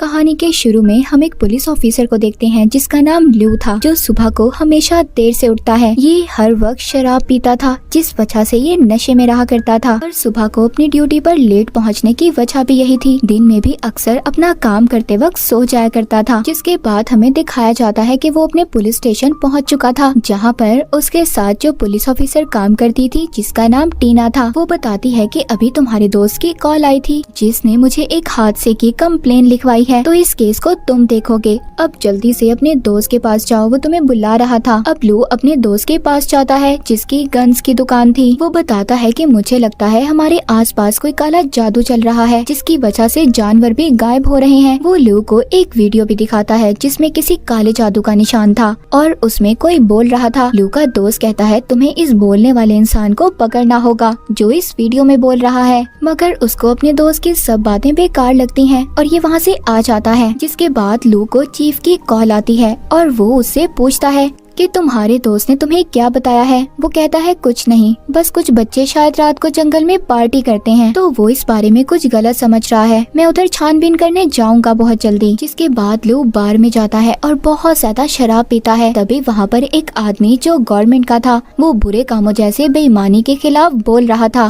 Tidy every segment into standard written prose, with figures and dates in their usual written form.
कहानी के शुरू में हम एक पुलिस ऑफिसर को देखते हैं जिसका नाम लू था, जो सुबह को हमेशा देर से उठता है। ये हर वक्त शराब पीता था, जिस वजह से ये नशे में रहा करता था और सुबह को अपनी ड्यूटी पर लेट पहुंचने की वजह भी यही थी। दिन में भी अक्सर अपना काम करते वक्त सो जाया करता था। जिसके बाद हमें दिखाया जाता है कि वो अपने पुलिस स्टेशन पहुंच चुका था, जहां पर उसके साथ जो पुलिस ऑफिसर काम करती थी जिसका नाम टीना था, वो बताती है कि अभी तुम्हारे दोस्त की कॉल आई थी जिसने मुझे एक हादसे की कंप्लेन लिखवाई है, तो इस केस को तुम देखोगे। अब जल्दी से अपने दोस्त के पास जाओ, वो तुम्हें बुला रहा था। अब लू अपने दोस्त के पास जाता है जिसकी गन्स की दुकान थी। वो बताता है कि मुझे लगता है हमारे आसपास कोई काला जादू चल रहा है जिसकी वजह से जानवर भी गायब हो रहे हैं। वो लू को एक वीडियो भी दिखाता है जिसमें किसी काले जादू का निशान था और उसमें कोई बोल रहा था। लू का दोस्त कहता है तुम्हें इस बोलने वाले इंसान को पकड़ना होगा जो इस वीडियो में बोल रहा है, मगर उसको अपने दोस्त की सब बातें बेकार लगती हैं और ये वहाँ से आ जाता है। जिसके बाद लू को चीफ की कॉल आती है और वो उससे पूछता है कि तुम्हारे दोस्त ने तुम्हें क्या बताया है। वो कहता है कुछ नहीं, बस कुछ बच्चे शायद रात को जंगल में पार्टी करते हैं, तो वो इस बारे में कुछ गलत समझ रहा है। मैं उधर छानबीन करने जाऊंगा बहुत जल्दी। जिसके बाद लू बार में जाता है और बहुत ज्यादा शराब पीता है। तभी वहाँ पर एक आदमी जो गवर्नमेंट का था, वो बुरे कामों जैसे बेईमानी के खिलाफ बोल रहा था।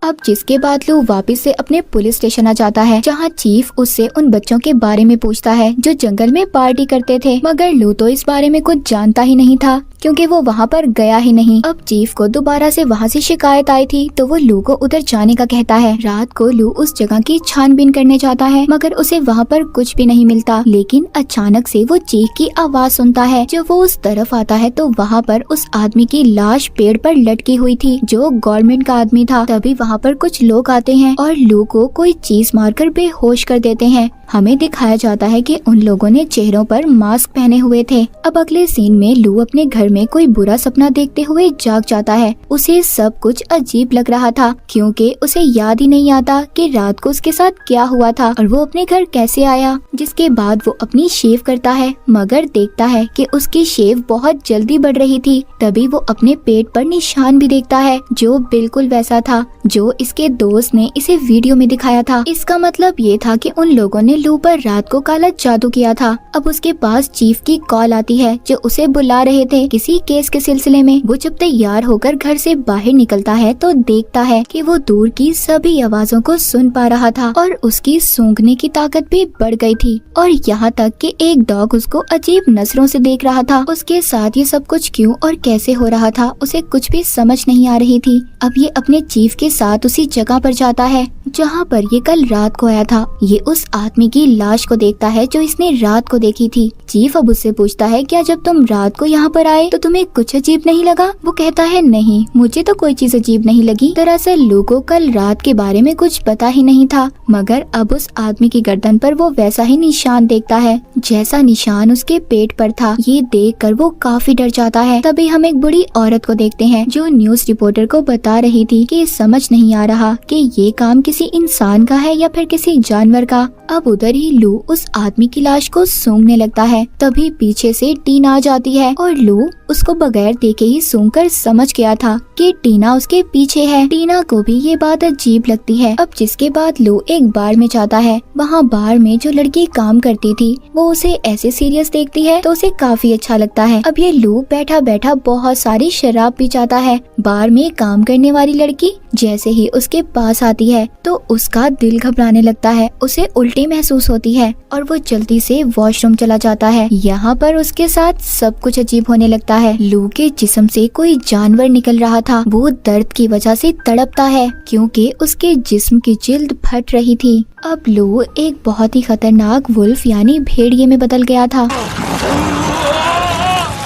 अब जिसके बाद लू वापस से अपने पुलिस स्टेशन आ जाता है, जहाँ चीफ उससे उन बच्चों के बारे में पूछता है जो जंगल में पार्टी करते थे, मगर लू तो इस बारे में कुछ जानता ही नहीं था क्योंकि वो वहाँ पर गया ही नहीं। अब चीफ को दोबारा से वहाँ से शिकायत आई थी, तो वो लू को उधर जाने का कहता है। रात को लू उस जगह की छानबीन करने जाता है, मगर उसे वहाँ पर कुछ भी नहीं मिलता। लेकिन अचानक से वो चीख की आवाज सुनता है। जब वो उस तरफ आता है तो वहाँ पर उस आदमी की लाश पेड़ पर लटकी हुई थी जो गवर्नमेंट का आदमी था। तभी वहाँ पर कुछ लोग आते हैं और लू को कोई चीज मारकर बेहोश कर देते हैं। हमें दिखाया जाता है कि उन लोगों ने चेहरों पर मास्क पहने हुए थे। अब अगले सीन में लू अपने घर में कोई बुरा सपना देखते हुए जाग जाता है। उसे सब कुछ अजीब लग रहा था क्योंकि उसे याद ही नहीं आता कि रात को उसके साथ क्या हुआ था और वो अपने घर कैसे आया। जिसके बाद वो अपनी शेव करता है, मगर देखता है कि उसकी शेव बहुत जल्दी बढ़ रही थी। तभी वो अपने पेट पर निशान भी देखता है जो बिल्कुल वैसा था जो इसके दोस्त ने इसे वीडियो में दिखाया था। इसका मतलब ये था कि उन लोगों ने लू पर रात को काला जादू किया था। अब उसके पास चीफ की कॉल आती है जो उसे बुला रहे थे किसी केस के सिलसिले में। वो जब तैयार होकर घर से बाहर निकलता है तो देखता है कि वो दूर की सभी आवाजों को सुन पा रहा था और उसकी सूंघने की ताकत भी बढ़ गई थी और यहाँ तक कि एक डॉग उसको अजीब नजरों से देख रहा था। उसके साथ ये सब कुछ क्यों और कैसे हो रहा था उसे कुछ भी समझ नहीं आ रही थी। अब ये अपने चीफ के साथ उसी जगह पर जाता है जहाँ पर ये कल रात को आया था। ये उस आदमी की लाश को देखता है जो इसने रात को देखी थी। चीफ अब उससे पूछता है क्या जब तुम रात को यहाँ पर आए तो तुम्हें कुछ अजीब नहीं लगा। वो कहता है नहीं, मुझे तो कोई चीज अजीब नहीं लगी। दरअसल लू को कल रात के बारे में कुछ पता ही नहीं था, मगर अब उस आदमी की गर्दन पर वो वैसा ही निशान देखता है जैसा निशान उसके पेट पर था। ये देखकर वो काफी डर जाता है। तभी हम एक बूढ़ी औरत को देखते हैं जो न्यूज रिपोर्टर को बता रही थी कि समझ नहीं आ रहा कि ये काम किसी इंसान का है या फिर किसी जानवर का। अब उधर ही लू उस आदमी की लाश को सूंघने लगता है। तभी पीछे से टीना आ जाती है और लू उसको बगैर देखे ही सूंघकर समझ गया था कि टीना उसके पीछे है। टीना को भी ये बात अजीब लगती है। अब जिसके बाद लू एक बार में जाता है। वहाँ बार में जो लड़की काम करती थी वो उसे ऐसे सीरियस देखती है तो उसे काफी अच्छा लगता है। अब ये लू बैठा बैठा बहुत सारी शराब पी जाता है। बार में काम करने वाली लड़की जैसे ही उसके पास आती है तो उसका दिल घबराने लगता है, उसे उल्टी महसूस होती है और वो जल्दी से वॉशरूम चला जाता है। यहाँ पर उसके साथ सब कुछ अजीब होने लगता है। लू के जिस्म से कोई जानवर निकल रहा था। वो दर्द की वजह से तड़पता है क्योंकि उसके जिस्म की जिल्द फट रही थी। अब लू एक बहुत ही खतरनाक वुल्फ यानी भेड़िए में बदल गया था।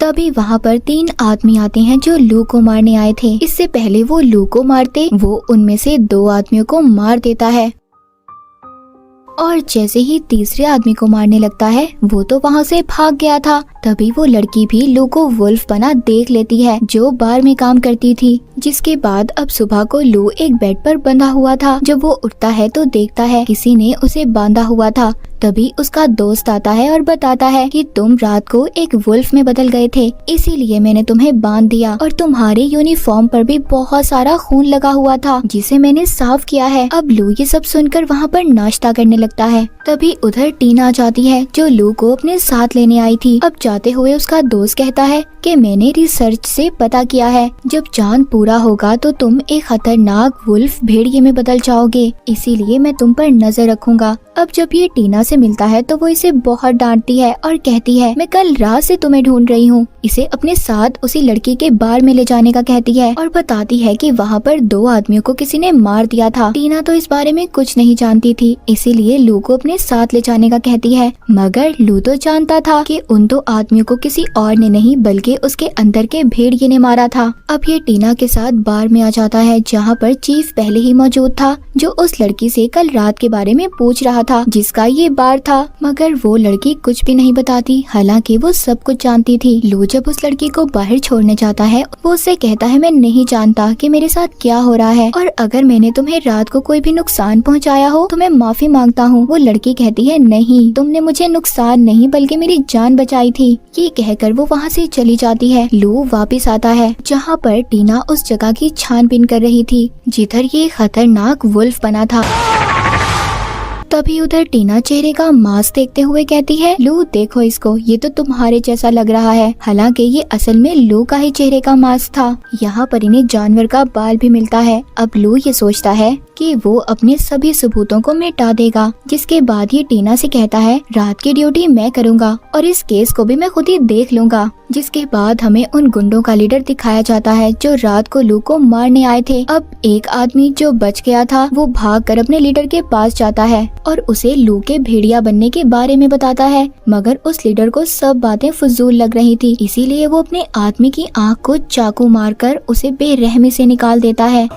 तभी वहाँ पर 3 आदमी आते हैं जो लू को मारने आए थे। इससे पहले वो लू को मारते वो उनमें से 2 आदमियों को मार देता है और जैसे ही तीसरे आदमी को मारने लगता है वो तो वहाँ से भाग गया था। तभी वो लड़की भी लू को वुल्फ बना देख लेती है जो बार में काम करती थी। जिसके बाद अब सुबह को लू एक बेड पर बंधा हुआ था। जब वो उठता है तो देखता है किसी ने उसे बांधा हुआ था। तभी उसका दोस्त आता है और बताता है कि तुम रात को एक वुल्फ में बदल गए थे, इसीलिए मैंने तुम्हें बांध दिया और तुम्हारे यूनिफॉर्म पर भी बहुत सारा खून लगा हुआ था जिसे मैंने साफ किया है। अब लू ये सब सुनकर वहाँ पर नाश्ता करने लगता है। तभी उधर टीना आ जाती है जो लू को अपने साथ लेने आई थी। अब जाते हुए उसका दोस्त कहता है कि मैंने रिसर्च से पता किया है, जब चांद पूरा होगा तो तुम एक खतरनाक वुल्फ भेड़िए में बदल जाओगे, इसीलिए मैं तुम पर नजर रखूंगा। अब जब ये टीना से मिलता है तो वो इसे बहुत डांटती है और कहती है मैं कल रात से तुम्हें ढूंढ रही हूँ। इसे अपने साथ उसी लड़की के बार में ले जाने का कहती है और बताती है कि वहाँ पर 2 आदमियों को किसी ने मार दिया था। टीना तो इस बारे में कुछ नहीं जानती थी, इसीलिए लू को अपने साथ ले जाने का कहती है, मगर लू तो जानता था कि उन 2 आदमियों को किसी और ने नहीं बल्कि उसके अंदर के भेड़िए ने मारा था। अब ये टीना के साथ बार में आ जाता है जहाँ पर चीफ पहले ही मौजूद था, जो उस लड़की से कल रात के बारे में पूछ रहा था जिसका ये बार था, मगर वो लड़की कुछ भी नहीं बताती, हालांकि वो सब कुछ जानती थी। लू जब उस लड़की को बाहर छोड़ने जाता है वो उससे कहता है मैं नहीं जानता कि मेरे साथ क्या हो रहा है और अगर मैंने तुम्हें रात को कोई भी नुकसान पहुंचाया हो तो मैं माफी मांगता हूँ। वो लड़की कहती है नहीं, तुमने मुझे नुकसान नहीं बल्कि मेरी जान बचाई थी। ये कहकर वो वहाँ से चली जाती है। लू वापस आता है जहाँ पर टीना उस जगह की छानबीन कर रही थी जिधर ये खतरनाक वुल्फ बना था। तभी उधर टीना चेहरे का मास्क देखते हुए कहती है लू देखो इसको, ये तो तुम्हारे जैसा लग रहा है, हालांकि ये असल में लू का ही चेहरे का मास्क था। यहाँ पर इन्हें जानवर का बाल भी मिलता है। अब लू ये सोचता है कि वो अपने सभी सबूतों को मिटा देगा, जिसके बाद ये टीना से कहता है रात की ड्यूटी मैं करूँगा और इस केस को भी मैं खुद ही देख लूंगा। जिसके बाद हमें उन गुंडों का लीडर दिखाया जाता है जो रात को लू को मारने आए थे। अब एक आदमी जो बच गया था वो भागकर अपने लीडर के पास जाता है और उसे लू के भेड़िया बनने के बारे में बताता है, मगर उस लीडर को सब बातें फजूल लग रही थी, इसीलिए वो अपने आदमी की आंख को चाकू मारकर उसे बेरहमी से निकाल देता है।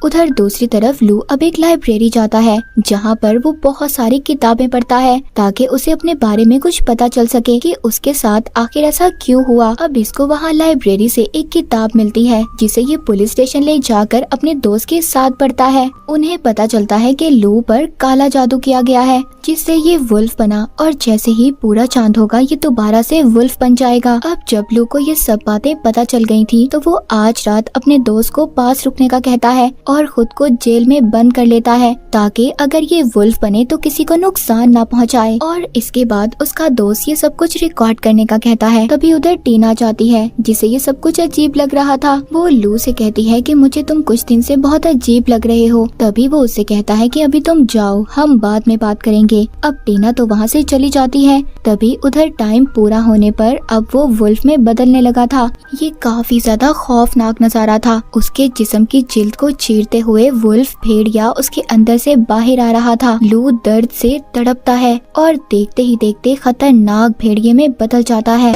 उधर दूसरी तरफ लू अब एक लाइब्रेरी जाता है जहाँ पर वो बहुत सारी किताबें पढ़ता है ताकि उसे अपने बारे में कुछ पता चल सके कि उसके साथ आखिर ऐसा क्यों हुआ। अब इसको वहाँ लाइब्रेरी से एक किताब मिलती है जिसे ये पुलिस स्टेशन ले जाकर अपने दोस्त के साथ पढ़ता है। उन्हें पता चलता है कि लू पर काला जादू किया गया है जिससे ये वुल्फ बना और जैसे ही पूरा चांद होगा ये दोबारा से वुल्फ बन जाएगा। अब जब लू को ये सब बातें पता चल गई थी तो वो आज रात अपने दोस्त को पास रुकने का कहता है और खुद को जेल में बंद कर लेता है ताकि अगर ये वुल्फ बने तो किसी को नुकसान ना पहुंचाए। और इसके बाद उसका दोस्त ये सब कुछ रिकॉर्ड करने का कहता है। तभी उधर टीना जाती है जिसे ये सब कुछ अजीब लग रहा था। वो लू से कहती है कि मुझे तुम कुछ दिन से बहुत अजीब लग रहे हो। तभी वो उससे कहता है कि अभी तुम जाओ, हम बाद में बात करेंगे। अब टीना तो वहाँ से चली जाती है। तभी उधर टाइम पूरा होने पर अब वो वुल्फ में बदलने लगा था। ये काफी ज्यादा खौफनाक नजारा था। उसके जिस्म की जिल्द को चीरते हुए वुल्फ भेड़िया उसके अंदर से बाहर आ रहा था। लू दर्द से तड़पता है और देखते ही देखते खतरनाक भेड़िए में बदल जाता है।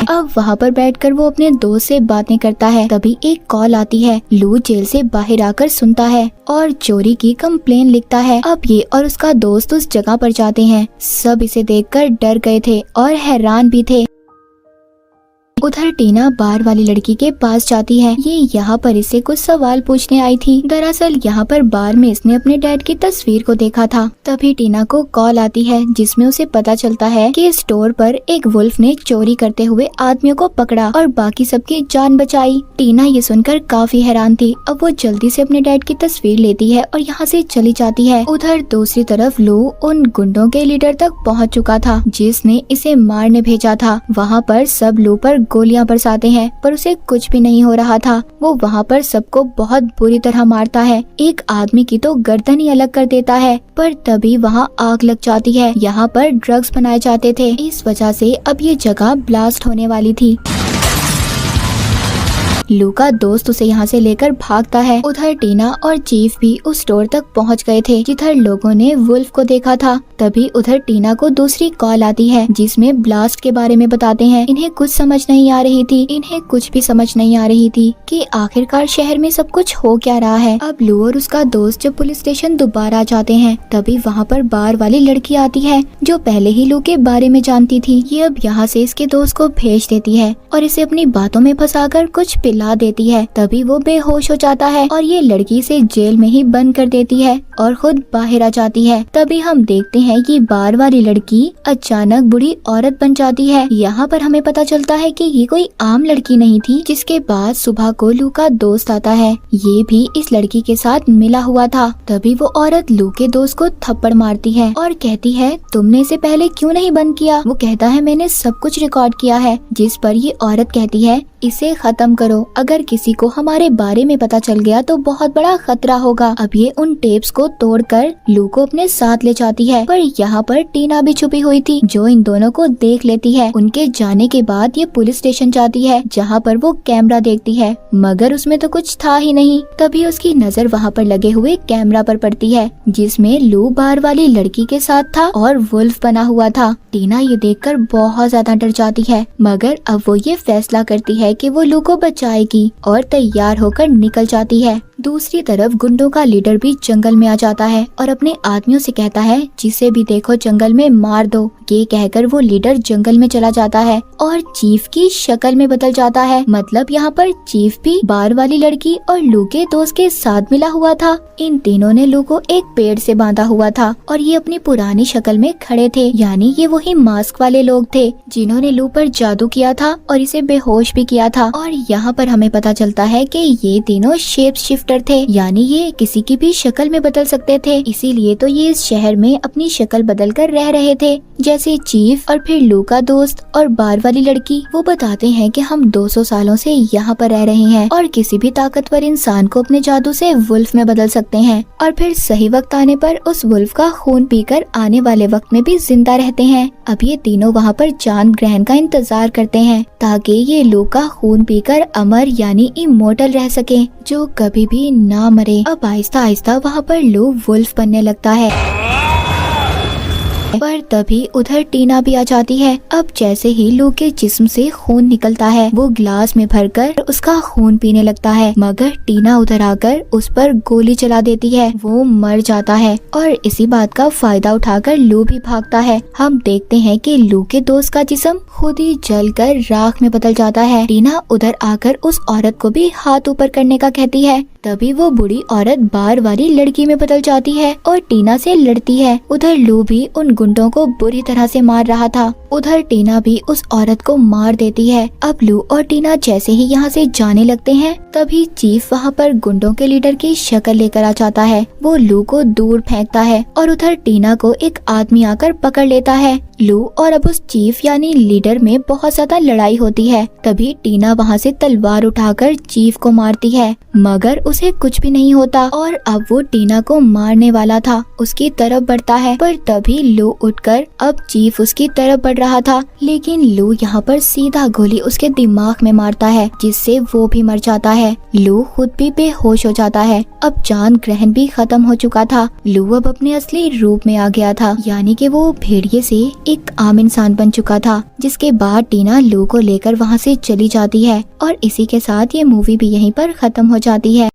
अब वहाँ पर बैठकर वो अपने दोस्त से बातें करता है। तभी एक कॉल आती है। लू जेल से बाहर आकर सुनता है और चोरी की कंप्लेन लिखता है। अब ये और उसका दोस्त उस जगह पर जाते हैं। सब इसे देखकर डर गए थे और हैरान भी थे। उधर टीना बार वाली लड़की के पास जाती है। ये यहाँ पर इससे कुछ सवाल पूछने आई थी। दरअसल यहाँ पर बार में इसने अपने डैड की तस्वीर को देखा था। तभी टीना को कॉल आती है जिसमें उसे पता चलता है कि स्टोर पर एक वुल्फ ने चोरी करते हुए आदमियों को पकड़ा और बाकी सबकी जान बचाई। टीना ये सुनकर काफी हैरान थी। अब वो जल्दी से अपने डैड की तस्वीर लेती है और यहाँ से चली जाती है। उधर दूसरी तरफ लू उन गुंडों के लीडर तक पहुँच चुका था जिसने इसे मारने भेजा था। वहाँ पर सब लू पर गोलियां बरसाते हैं पर उसे कुछ भी नहीं हो रहा था। वो वहाँ पर सबको बहुत बुरी तरह मारता है। एक आदमी की तो गर्दन ही अलग कर देता है। पर तभी वहाँ आग लग जाती है। यहाँ पर ड्रग्स बनाए जाते थे, इस वजह से अब ये जगह ब्लास्ट होने वाली थी। लू का दोस्त उसे यहाँ से लेकर भागता है। उधर टीना और चीफ भी उस स्टोर तक पहुँच गए थे जिधर लोगों ने वुल्फ को देखा था। तभी उधर टीना को दूसरी कॉल आती है जिसमें ब्लास्ट के बारे में बताते हैं। इन्हें कुछ समझ नहीं आ रही थी, इन्हें कुछ भी समझ नहीं आ रही थी कि आखिरकार शहर में सब कुछ हो क्या रहा है। अब लू और उसका दोस्त जब पुलिस स्टेशन दोबारा जाते हैं तभी वहाँ पर बार वाली लड़की आती है जो पहले ही लू के बारे में जानती थी। ये अब यहाँ से इसके दोस्त को भेज देती है और इसे अपनी बातों में फंसाकर कुछ पिला देती है। तभी वो बेहोश हो जाता है और ये लड़की से जेल में ही बंद कर देती है और खुद बाहर आ जाती है। तभी हम देखते हैं कि बार वाली लड़की अचानक बुढ़ी औरत बन जाती है। यहाँ पर हमें पता चलता है कि ये कोई आम लड़की नहीं थी। जिसके बाद सुबह को लू का दोस्त आता है, ये भी इस लड़की के साथ मिला हुआ था। तभी वो औरत लू के दोस्त को थप्पड़ मारती है और कहती है तुमने इसे पहले क्यों नहीं बंद किया। वो कहता है मैंने सब कुछ रिकॉर्ड किया है। जिस पर ये औरत कहती है इसे खत्म करो, अगर किसी को हमारे बारे में पता चल गया तो बहुत बड़ा खतरा होगा। अब ये उन टेप्स को तोड़कर लू को अपने साथ ले जाती है। पर यहाँ पर टीना भी छुपी हुई थी जो इन दोनों को देख लेती है। उनके जाने के बाद ये पुलिस स्टेशन जाती है जहाँ पर वो कैमरा देखती है मगर उसमें तो कुछ था ही नहीं। तभी उसकी नजर वहाँ पर लगे हुए कैमरा पर पड़ती है जिसमें लू बार वाली लड़की के साथ था और वुल्फ बना हुआ था। टीना ये देखकर बहुत ज्यादा डर जाती है मगर अब वो ये फैसला करती है कि वो लू को बचाएगी और तैयार होकर निकल जाती है। दूसरी तरफ गुंडों का लीडर भी जंगल में आ जाता है और अपने आदमियों से कहता है जिसे भी देखो जंगल में मार दो। ये कहकर वो लीडर जंगल में चला जाता है और चीफ की शक्ल में बदल जाता है। मतलब यहाँ पर चीफ भी बार वाली लड़की और लू के दोस्त के साथ मिला हुआ था। इन तीनों ने लू को एक पेड़ से बांधा हुआ था और ये अपनी पुरानी शक्ल में खड़े थे। यानी ये वही मास्क वाले लोग थे जिन्होंने लू पर जादू किया था और इसे बेहोश भी किया था। और यहाँ पर हमें पता चलता है कि ये तीनों शेप शिफ्टर थे, यानी ये किसी की भी शक्ल में बदल सकते थे। इसीलिए तो ये इस शहर में अपनी शक्ल बदल कर रह रहे थे। जैसे चीफ और फिर लू का दोस्त और बार वाली लड़की वो बताते हैं कि हम 200 सालों से यहाँ पर रह रहे हैं और किसी भी ताकतवर इंसान को अपने जादू से वुल्फ में बदल सकते हैं और फिर सही वक्त आने पर उस वुल्फ का खून पीकर आने वाले वक्त में भी जिंदा रहते हैं। अब ये तीनों वहाँ पर चांद ग्रहण का इंतजार करते हैं ताकि ये लू का खून पीकर अमर यानी इमोर्टल रह सके, जो कभी भी ना मरे। अब आहिस्ता आहिस्ता वहाँ पर लू वुल्फ बनने लगता है। पर तभी उधर टीना भी आ जाती है। अब जैसे ही लू के जिस्म से खून निकलता है वो ग्लास में भरकर उसका खून पीने लगता है मगर टीना उधर आकर उस पर गोली चला देती है। वो मर जाता है और इसी बात का फायदा उठाकर लू भी भागता है। हम देखते हैं कि लू के दोस्त का जिस्म खुद ही जलकर राख में बदल जाता है। टीना उधर आकर उस औरत को भी हाथ ऊपर करने का कहती है। तभी वो बुढ़ी औरत बार वाली लड़की में बदल जाती है और टीना से लड़ती है। उधर लू भी उन गुंडों को बुरी तरह से मार रहा था। उधर टीना भी उस औरत को मार देती है। अब लू और टीना जैसे ही यहाँ से जाने लगते हैं तभी चीफ वहाँ पर गुंडों के लीडर की शक्ल लेकर आ जाता है। वो लू को दूर फेंकता है और उधर टीना को एक आदमी आकर पकड़ लेता है। लू और अब उस चीफ यानी लीडर में बहुत ज्यादा लड़ाई होती है। तभी टीना वहाँ से तलवार उठाकर चीफ को मारती है मगर उसे कुछ भी नहीं होता और अब वो टीना को मारने वाला था उसकी तरफ बढ़ता है। पर तभी लू उठकर अब चीफ उसकी तरफ बढ़ रहा था लेकिन लू यहाँ पर सीधा गोली उसके दिमाग में मारता है जिससे वो भी मर जाता है। लू खुद भी बेहोश हो जाता है। अब चांद ग्रहण भी खत्म हो चुका था। लू अब अपने असली रूप में आ गया था, यानी कि वो भेड़िए से एक आम इंसान बन चुका था। जिसके बाद टीना लू को लेकर वहाँ से चली जाती है और इसी के साथ ये मूवी भी यहीं पर खत्म हो जाती है।